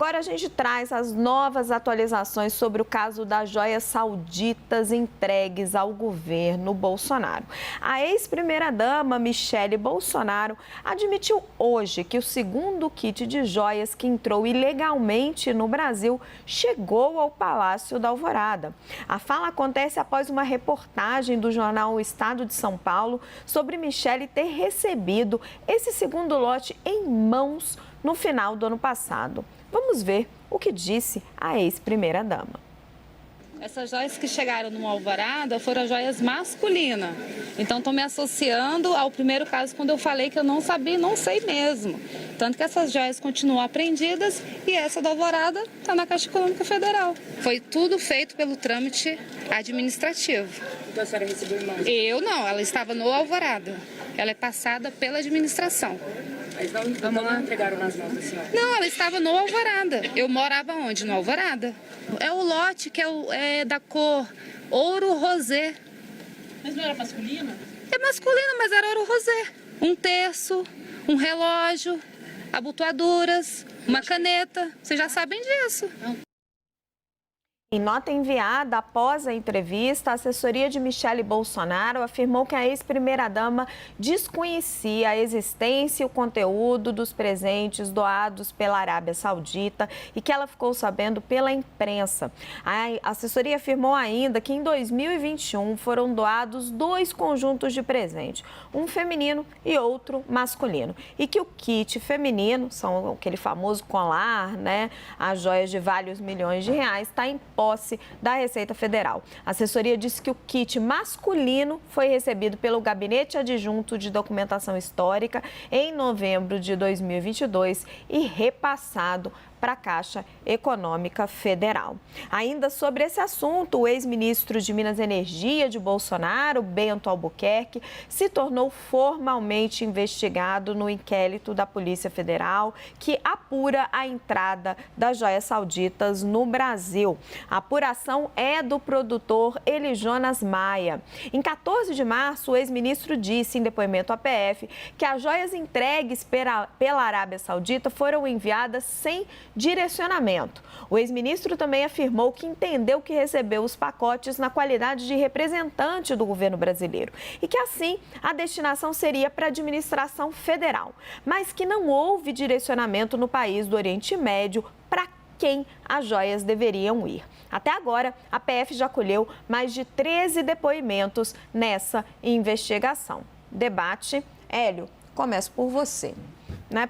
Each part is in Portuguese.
agora a gente traz as novas atualizações sobre o caso das joias sauditas entregues ao governo Bolsonaro. A ex-primeira-dama Michele Bolsonaro admitiu hoje que o segundo kit de joias que entrou ilegalmente no Brasil chegou ao Palácio da Alvorada. A fala acontece após uma reportagem do jornal O Estado de São Paulo sobre Michele ter recebido esse segundo lote em mãos no final do ano passado. Vamos ver o que disse a ex-primeira-dama. Essas joias que chegaram no Alvorada foram joias masculinas. Então, estou me associando ao primeiro caso quando eu falei que eu não sabia, não sei mesmo. Tanto que essas joias continuam apreendidas e essa da Alvorada está na Caixa Econômica Federal. Foi tudo feito pelo trâmite administrativo. Então, a senhora recebeu em mãos? Eu não, ela estava no Alvorada. Ela é passada pela administração. Mas não entregaram nas mãos da senhora? Não, ela estava no Alvorada. Eu morava onde? No Alvorada. É o lote que é da cor ouro rosé. Mas não era masculina? É masculina, mas era ouro rosé. Um terço, um relógio, abotoaduras, uma caneta. Vocês já sabem disso. Em nota enviada após a entrevista, a assessoria de Michele Bolsonaro afirmou que a ex-primeira-dama desconhecia a existência e o conteúdo dos presentes doados pela Arábia Saudita e que ela ficou sabendo pela imprensa. A assessoria afirmou ainda que em 2021 foram doados 2 conjuntos de presente, um feminino e outro masculino, e que o kit feminino, são aquele famoso colar, né, as joias de vários milhões de reais, está em posse da Receita Federal. A assessoria disse que o kit masculino foi recebido pelo Gabinete Adjunto de Documentação Histórica em novembro de 2022 e repassado para a Caixa Econômica Federal. Ainda sobre esse assunto, o ex-ministro de Minas e Energia de Bolsonaro, Bento Albuquerque, se tornou formalmente investigado no inquérito da Polícia Federal que apura a entrada das joias sauditas no Brasil. A apuração é do produtor Eli Jonas Maia. Em 14 de março, o ex-ministro disse em depoimento à PF que as joias entregues pela Arábia Saudita foram enviadas sem direcionamento. O ex-ministro também afirmou que entendeu que recebeu os pacotes na qualidade de representante do governo brasileiro e que, assim, a destinação seria para a administração federal, mas que não houve direcionamento no país do Oriente Médio para quem as joias deveriam ir. Até agora, a PF já colheu mais de 13 depoimentos nessa investigação. Debate. Hélio, começo por você.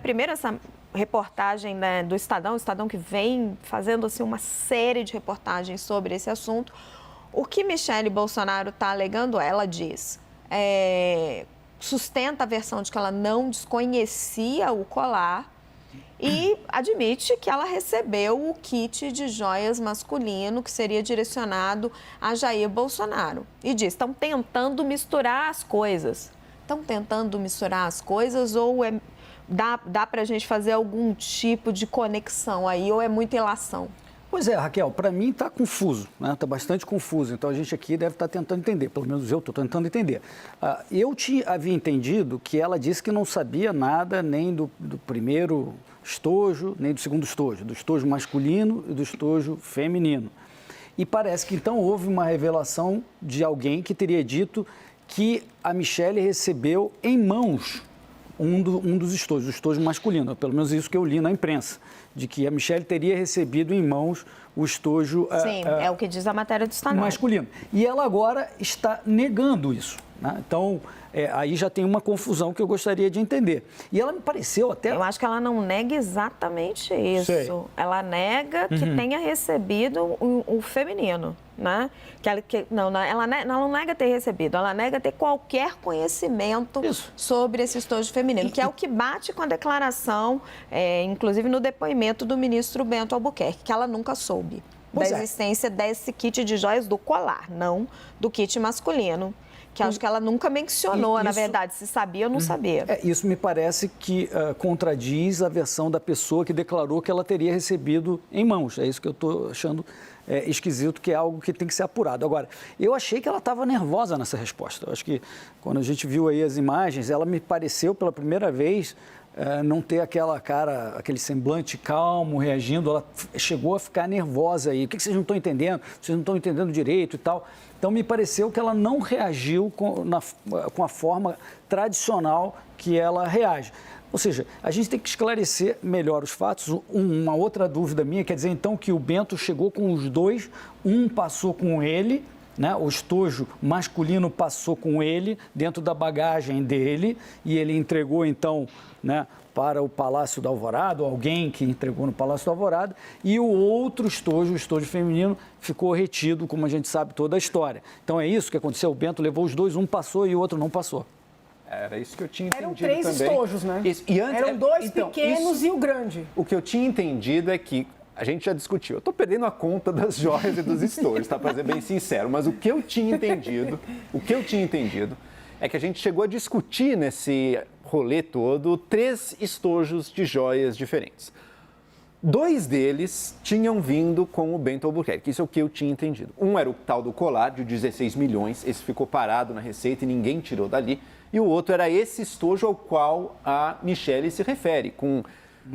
Primeiro, essa reportagem, né, do Estadão, o Estadão que vem fazendo assim, uma série de reportagens sobre esse assunto. O que Michele Bolsonaro está alegando, ela diz, sustenta a versão de que ela não desconhecia o colar e admite que ela recebeu o kit de joias masculino que seria direcionado a Jair Bolsonaro. E diz, estão tentando misturar as coisas. Estão tentando misturar as coisas ou dá para a gente fazer algum tipo de conexão aí ou é muita ilação? Pois é, Raquel, para mim está confuso, né? Está bastante confuso. Então a gente aqui deve estar tentando entender, pelo menos eu estou tentando entender. Havia entendido que ela disse que não sabia nada nem do primeiro estojo, nem do segundo estojo, do estojo masculino e do estojo feminino. E parece que então houve uma revelação de alguém que teria dito que a Michele recebeu em mãos um dos estojos, o estojo masculino, pelo menos isso que eu li na imprensa, de que a Michele teria recebido em mãos o estojo Sim, é o que diz a matéria do Estadão. Masculino. E ela agora está negando isso, né? Então, aí já tem uma confusão que eu gostaria de entender. E ela me pareceu até... Eu acho que ela não nega exatamente isso. Sei. Ela nega que tenha recebido o feminino, né? Ela não nega ter recebido, ela nega ter qualquer conhecimento sobre esse estojo feminino, que é o que bate com a declaração, inclusive no depoimento do ministro Bento Albuquerque, que ela nunca soube da existência desse kit de joias do colar, não do kit masculino. Que acho que ela nunca mencionou, na verdade, se sabia ou não sabia. Isso me parece que contradiz a versão da pessoa que declarou que ela teria recebido em mãos. É isso que eu estou achando esquisito, que é algo que tem que ser apurado. Agora, eu achei que ela estava nervosa nessa resposta. Eu acho que quando a gente viu aí as imagens, ela me pareceu pela primeira vez não ter aquela cara, aquele semblante calmo, reagindo. Ela chegou a ficar nervosa aí. O que vocês não estão entendendo? Vocês não estão entendendo direito e tal. Então, me pareceu que ela não reagiu com a forma tradicional que ela reage. Ou seja, a gente tem que esclarecer melhor os fatos. Uma outra dúvida minha quer dizer, então, que o Bento chegou com os dois, um passou com ele, né? O estojo masculino passou com ele dentro da bagagem dele e ele entregou, então, né, para o Palácio da Alvorada, alguém que entregou no Palácio da Alvorada, e o outro estojo, o estojo feminino, ficou retido, como a gente sabe toda a história. Então é isso que aconteceu, o Bento levou os dois, um passou e o outro não passou. Era isso que eu tinha entendido também. Eram 3 estojos, né? Isso. E antes, eram 2 então, pequenos e o grande. O que eu tinha entendido é que a gente já discutiu. Eu estou perdendo a conta das joias e dos estojos, tá? Para ser bem sincero. Mas o que eu tinha entendido é que a gente chegou a discutir nesse rolê todo 3 estojos de joias diferentes. 2 deles tinham vindo com o Bento Albuquerque, isso é o que eu tinha entendido. Um era o tal do colar de 16 milhões, esse ficou parado na Receita e ninguém tirou dali. E o outro era esse estojo ao qual a Michele se refere, com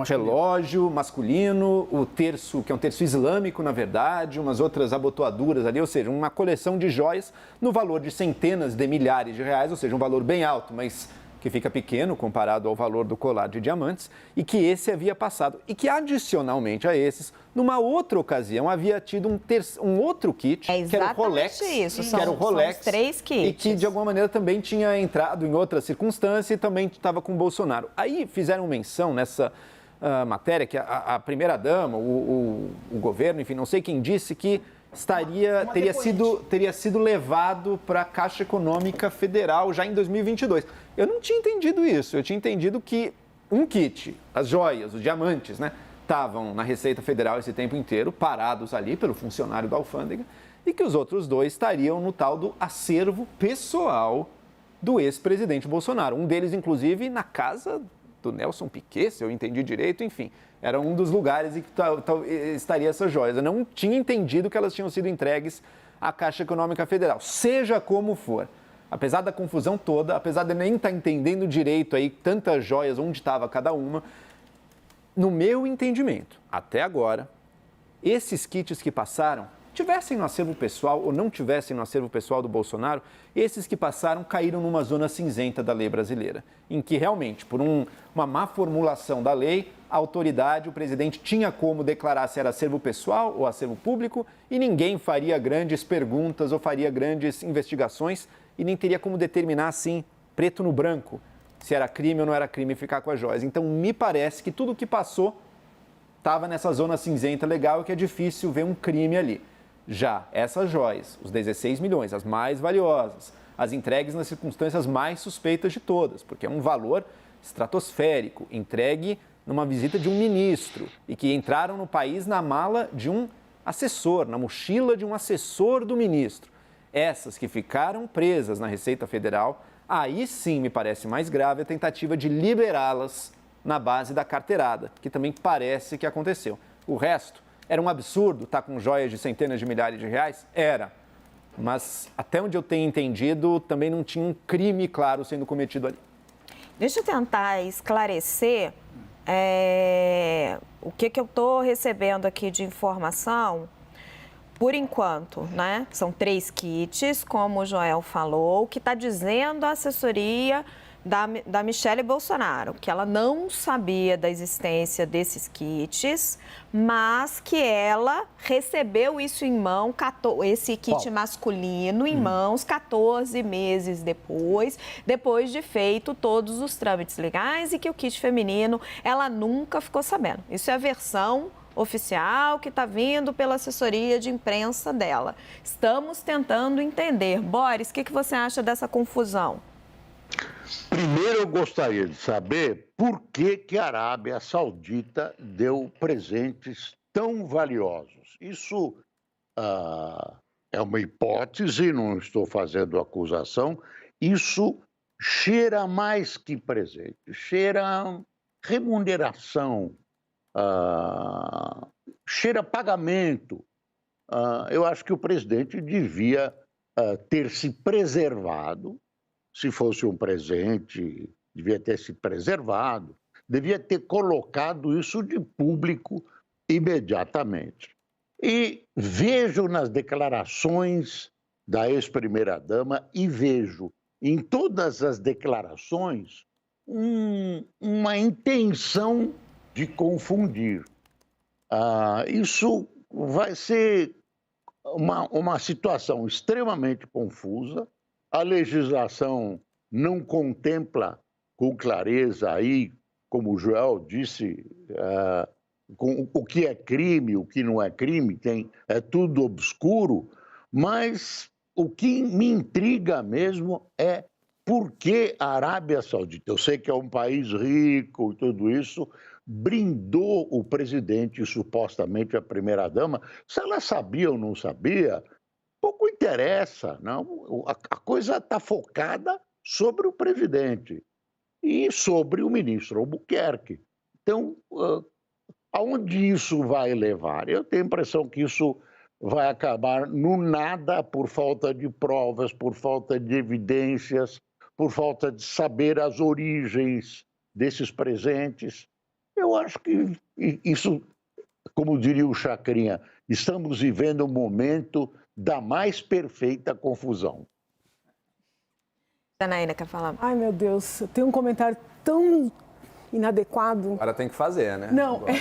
relógio masculino, o terço, que é um terço islâmico, na verdade, umas outras abotoaduras ali, ou seja, uma coleção de joias no valor de centenas de milhares de reais, ou seja, um valor bem alto, mas que fica pequeno comparado ao valor do colar de diamantes, e que esse havia passado. E que, adicionalmente a esses, numa outra ocasião, havia tido um outro kit, que era o Rolex. Isso, que era o Rolex, são os 3 kits. E que, de alguma maneira, também tinha entrado em outra circunstância e também estava com o Bolsonaro. Aí fizeram menção nessa matéria que a primeira-dama, o governo, enfim, não sei quem disse que teria sido levado para a Caixa Econômica Federal já em 2022. Eu não tinha entendido isso. Eu tinha entendido que um kit, as joias, os diamantes, né, estavam na Receita Federal esse tempo inteiro, parados ali pelo funcionário da alfândega, e que os outros 2 estariam no tal do acervo pessoal do ex-presidente Bolsonaro. Um deles, inclusive, na casa do Nelson Piquet, se eu entendi direito, enfim. Era um dos lugares em que estaria essas joias. Eu não tinha entendido que elas tinham sido entregues à Caixa Econômica Federal. Seja como for, apesar da confusão toda, apesar de eu nem estar entendendo direito aí tantas joias, onde estava cada uma, no meu entendimento, até agora, esses kits que passaram, tivessem no acervo pessoal ou não tivessem no acervo pessoal do Bolsonaro, esses que passaram caíram numa zona cinzenta da lei brasileira, em que realmente, por uma má formulação da lei, a autoridade, o presidente tinha como declarar se era acervo pessoal ou acervo público e ninguém faria grandes perguntas ou faria grandes investigações e nem teria como determinar assim, preto no branco, se era crime ou não era crime ficar com as joias. Então, me parece que tudo o que passou estava nessa zona cinzenta legal e que é difícil ver um crime ali. Já essas joias, os 16 milhões, as mais valiosas, as entregues nas circunstâncias mais suspeitas de todas, porque é um valor estratosférico, entregue numa visita de um ministro e que entraram no país na mala de um assessor, na mochila de um assessor do ministro. Essas que ficaram presas na Receita Federal, aí sim me parece mais grave a tentativa de liberá-las na base da carteirada, que também parece que aconteceu. O resto, era um absurdo estar com joias de centenas de milhares de reais? Era. Mas, até onde eu tenho entendido, também não tinha um crime claro sendo cometido ali. Deixa eu tentar esclarecer o que eu estou recebendo aqui de informação. Por enquanto, né? São 3 kits, como o Joel falou, que está dizendo a assessoria da Michele Bolsonaro, que ela não sabia da existência desses kits, mas que ela recebeu isso em mão, esse kit masculino em mãos 14 meses depois de feito todos os trâmites legais, e que o kit feminino ela nunca ficou sabendo. Isso é a versão oficial que está vindo pela assessoria de imprensa dela. Estamos tentando entender. Boris, o que você acha dessa confusão? Primeiro, eu gostaria de saber por que a Arábia Saudita deu presentes tão valiosos. Isso é uma hipótese, não estou fazendo acusação. Isso cheira mais que presente, cheira remuneração, cheira pagamento. Eu acho que o presidente devia ter se preservado. Se fosse um presente, devia ter se preservado, devia ter colocado isso de público imediatamente. E vejo nas declarações da ex-primeira-dama e vejo em todas as declarações uma intenção de confundir. Isso vai ser uma situação extremamente confusa. A legislação não contempla com clareza aí, como o Joel disse, com o que é crime, o que não é crime, é tudo obscuro, mas o que me intriga mesmo é por que a Arábia Saudita, eu sei que é um país rico e tudo isso, brindou o presidente e supostamente a primeira-dama. Se ela sabia ou não sabia, pouco interessa, não? A coisa está focada sobre o presidente e sobre o ministro Albuquerque. Então, aonde isso vai levar? Eu tenho a impressão que isso vai acabar no nada por falta de provas, por falta de evidências, por falta de saber as origens desses presentes. Eu acho que isso, como diria o Chacrinha, estamos vivendo um momento da mais perfeita confusão. Janaína, quer falar? Ai, meu Deus, tem um comentário tão inadequado. Agora tem que fazer, né? Não, Agora...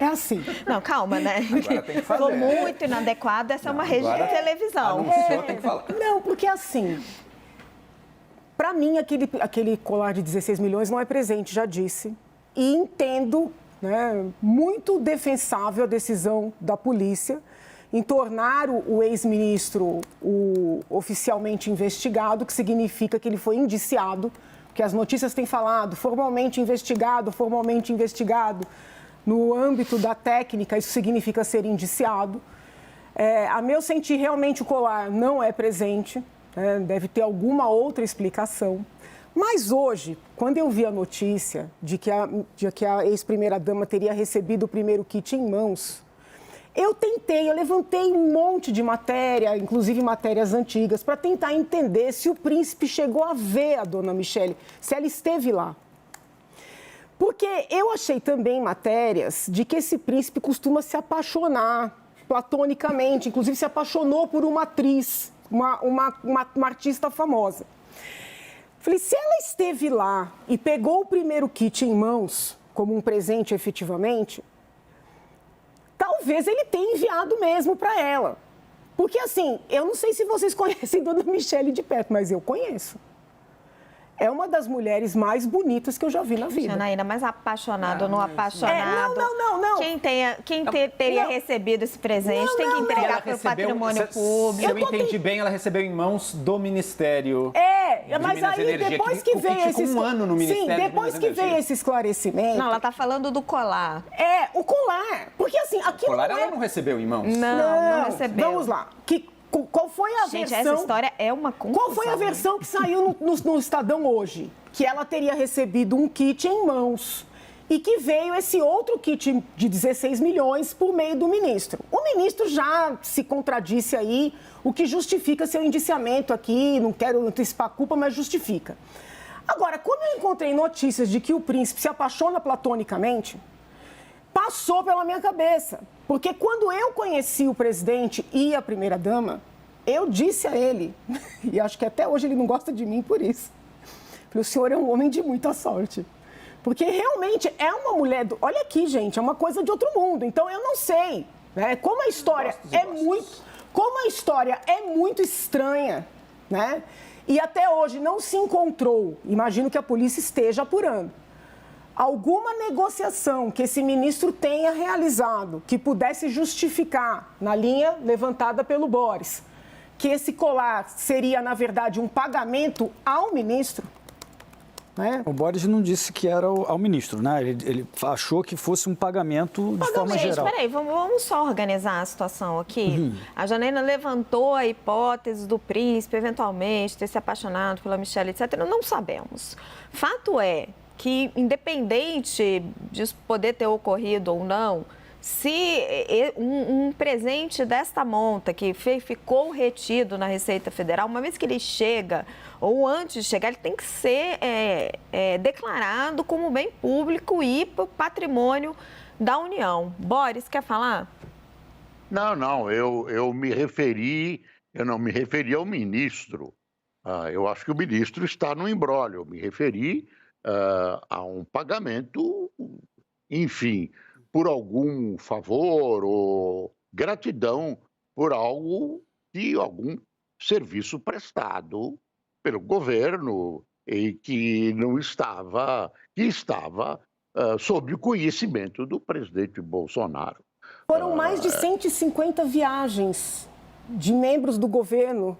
é assim. Não, calma, né? Agora tem que fazer. Falou muito inadequado, essa é uma rede de televisão. Anunciou, tem que falar. Não, porque assim, para mim, aquele colar de 16 milhões não é presente, já disse. E entendo, né, muito defensável a decisão da polícia em tornar o ex-ministro oficialmente investigado, que significa que ele foi indiciado, que as notícias têm falado, formalmente investigado. No âmbito da técnica, isso significa ser indiciado. A meu sentir, realmente o colar não é presente, né, deve ter alguma outra explicação. Mas hoje, quando eu vi a notícia de que a ex-primeira-dama teria recebido o primeiro kit em mãos, eu levantei um monte de matéria, inclusive matérias antigas, para tentar entender se o príncipe chegou a ver a dona Michele, se ela esteve lá. Porque eu achei também matérias de que esse príncipe costuma se apaixonar platonicamente, inclusive se apaixonou por uma atriz, uma artista famosa. Falei, se ela esteve lá e pegou o primeiro kit em mãos, como um presente efetivamente, talvez ele tenha enviado mesmo para ela. Porque assim, eu não sei se vocês conhecem Dona Michele de perto, mas eu conheço. É uma das mulheres mais bonitas que eu já vi na vida. Janaína, mas apaixonado ou não apaixonado? Não. Quem teria recebido esse presente tem que entregar para o patrimônio público. Se eu entendi bem, ela recebeu em mãos do Ministério. Mas aí depois que veio esse... um ano no Ministério. Sim, depois que veio esse esclarecimento... Não, ela está falando do colar. O colar. Porque assim, aquilo O colar ela não recebeu em mãos? Não recebeu. Vamos lá. Qual foi a versão... Gente, essa história é uma confusão. Qual foi a versão que saiu no Estadão hoje? Que ela teria recebido um kit em mãos e que veio esse outro kit de 16 milhões por meio do ministro. O ministro já se contradisse aí, o que justifica seu indiciamento aqui, não quero antecipar a culpa, mas justifica. Agora, quando eu encontrei notícias de que o príncipe se apaixona platonicamente, passou pela minha cabeça. Porque quando eu conheci o presidente e a primeira-dama, eu disse a ele, e acho que até hoje ele não gosta de mim por isso, falei, o senhor é um homem de muita sorte. Porque realmente é uma mulher... Olha aqui, gente, é uma coisa de outro mundo. Então, eu não sei, né? Como a história é muito estranha, né? E até hoje não se encontrou, imagino que a polícia esteja apurando, alguma negociação que esse ministro tenha realizado que pudesse justificar, na linha levantada pelo Boris, que esse colar seria, na verdade, um pagamento ao ministro, né? O Boris não disse que era ao ministro, né? Ele achou que fosse um pagamento de forma geral. Gente, peraí, vamos só organizar a situação aqui. A Janaína levantou a hipótese do príncipe, eventualmente, ter se apaixonado pela Michele, etc. Não sabemos. Fato é que, independente de poder ter ocorrido ou não, se um presente desta monta que ficou retido na Receita Federal, uma vez que ele chega, ou antes de chegar, ele tem que ser declarado como bem público e patrimônio da União. Boris, quer falar? Não, eu não me referi ao ministro. Eu acho que o ministro está no imbróglio. Eu me referi a um pagamento, enfim, por algum favor ou gratidão por algum serviço prestado pelo governo e que estava sob o conhecimento do presidente Bolsonaro. Foram mais de 150 viagens de membros do governo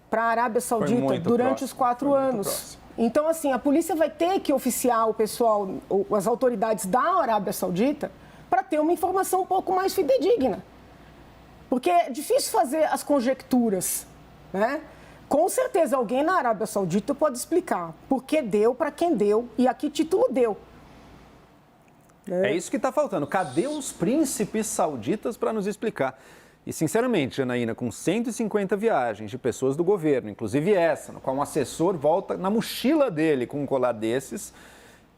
para a Arábia Saudita durante os 4 anos. Então, assim, a polícia vai ter que oficiar o pessoal, as autoridades da Arábia Saudita, para ter uma informação um pouco mais fidedigna. Porque é difícil fazer as conjecturas, né? Com certeza alguém na Arábia Saudita pode explicar por que deu, para quem deu e a que título deu. É isso que está faltando. Cadê os príncipes sauditas para nos explicar? E, sinceramente, Janaína, com 150 viagens de pessoas do governo, inclusive essa, no qual um assessor volta na mochila dele com um colar desses,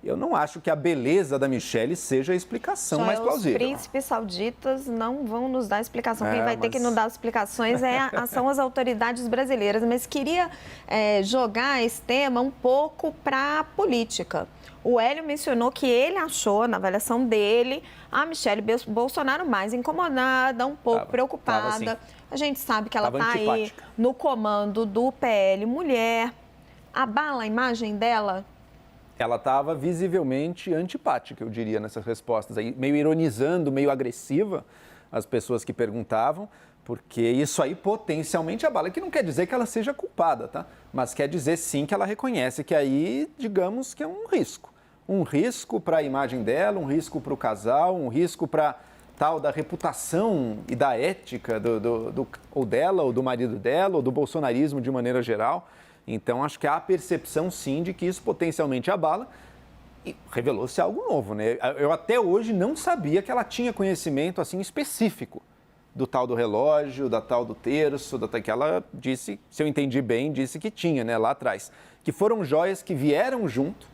eu não acho que a beleza da Michelle seja a explicação mais plausível. Os príncipes sauditas não vão nos dar explicação. Quem vai ter que nos dar explicações são as autoridades brasileiras. Mas queria jogar esse tema um pouco para a política. O Hélio mencionou que ele achou, na avaliação dele, a Michelle Bolsonaro mais incomodada, um pouco preocupada. Assim. A gente sabe que ela está aí no comando do PL Mulher. Abala a imagem dela? Ela estava visivelmente antipática, eu diria, nessas respostas, aí, meio ironizando, meio agressiva as pessoas que perguntavam, porque isso aí potencialmente abala, que não quer dizer que ela seja culpada, tá? Mas quer dizer sim que ela reconhece que aí, digamos que é um risco. Um risco para a imagem dela, um risco para o casal, um risco para tal da reputação e da ética ou dela, ou do marido dela, ou do bolsonarismo de maneira geral. Então, acho que há a percepção, sim, de que isso potencialmente abala e revelou-se algo novo, né? Eu até hoje não sabia que ela tinha conhecimento, assim, específico do tal do relógio, da tal do terço, que ela disse, se eu entendi bem, disse que tinha, né, lá atrás. Que foram joias que vieram junto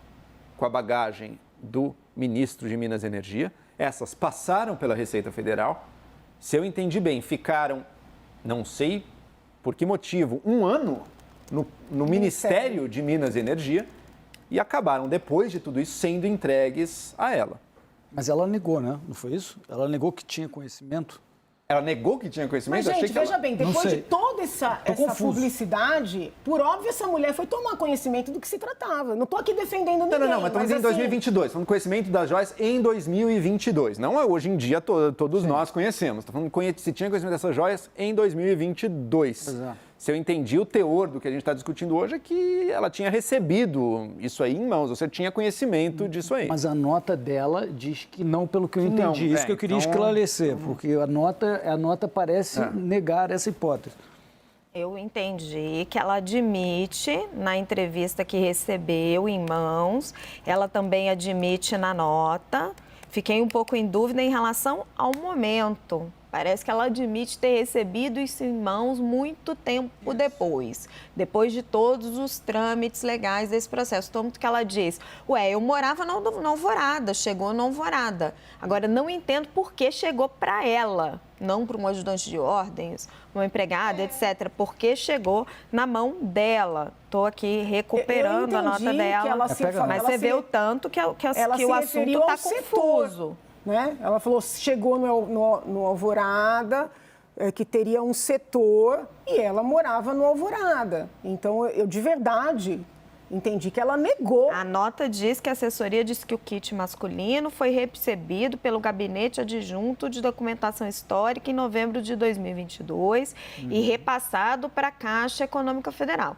com a bagagem do ministro de Minas e Energia. Essas passaram pela Receita Federal. Se eu entendi bem, ficaram, não sei por que motivo, 1 ano no Ministério de Minas e Energia e acabaram, depois de tudo isso, sendo entregues a ela. Mas ela negou, né? Não foi isso? Ela negou que tinha conhecimento? Ela negou que tinha conhecimento? Mas, gente, Achei que veja bem, depois de toda essa publicidade, por óbvio, essa mulher foi tomar conhecimento do que se tratava. Não estou aqui defendendo ninguém. Não, mas estamos em 2022, falando conhecimento das joias em 2022. Não é hoje em dia, todos nós conhecemos. Estou falando se tinha conhecimento dessas joias em 2022. Exato. Se eu entendi o teor do que a gente está discutindo hoje, é que ela tinha recebido isso aí em mãos, você tinha conhecimento disso aí. Mas a nota dela diz que não, pelo que eu entendi. Isso que eu queria esclarecer, porque a nota parece negar essa hipótese. Eu entendi que ela admite na entrevista que recebeu em mãos, ela também admite na nota. Fiquei um pouco em dúvida em relação ao momento. Parece que ela admite ter recebido isso em mãos muito tempo depois de todos os trâmites legais desse processo. Tanto que ela diz, eu morava na Alvorada, chegou na Alvorada. Agora, não entendo por que chegou para ela, não para um ajudante de ordens, uma empregada, etc. Porque chegou na mão dela. Estou aqui recuperando a nota dela. Mas você vê o tanto que o assunto está confuso. Né? Ela falou, chegou no Alvorada, que teria um setor, e ela morava no Alvorada. Então, eu de verdade entendi que ela negou. A nota diz que a assessoria disse que o kit masculino foi recebido pelo Gabinete Adjunto de Documentação Histórica em novembro de 2022 e repassado para a Caixa Econômica Federal.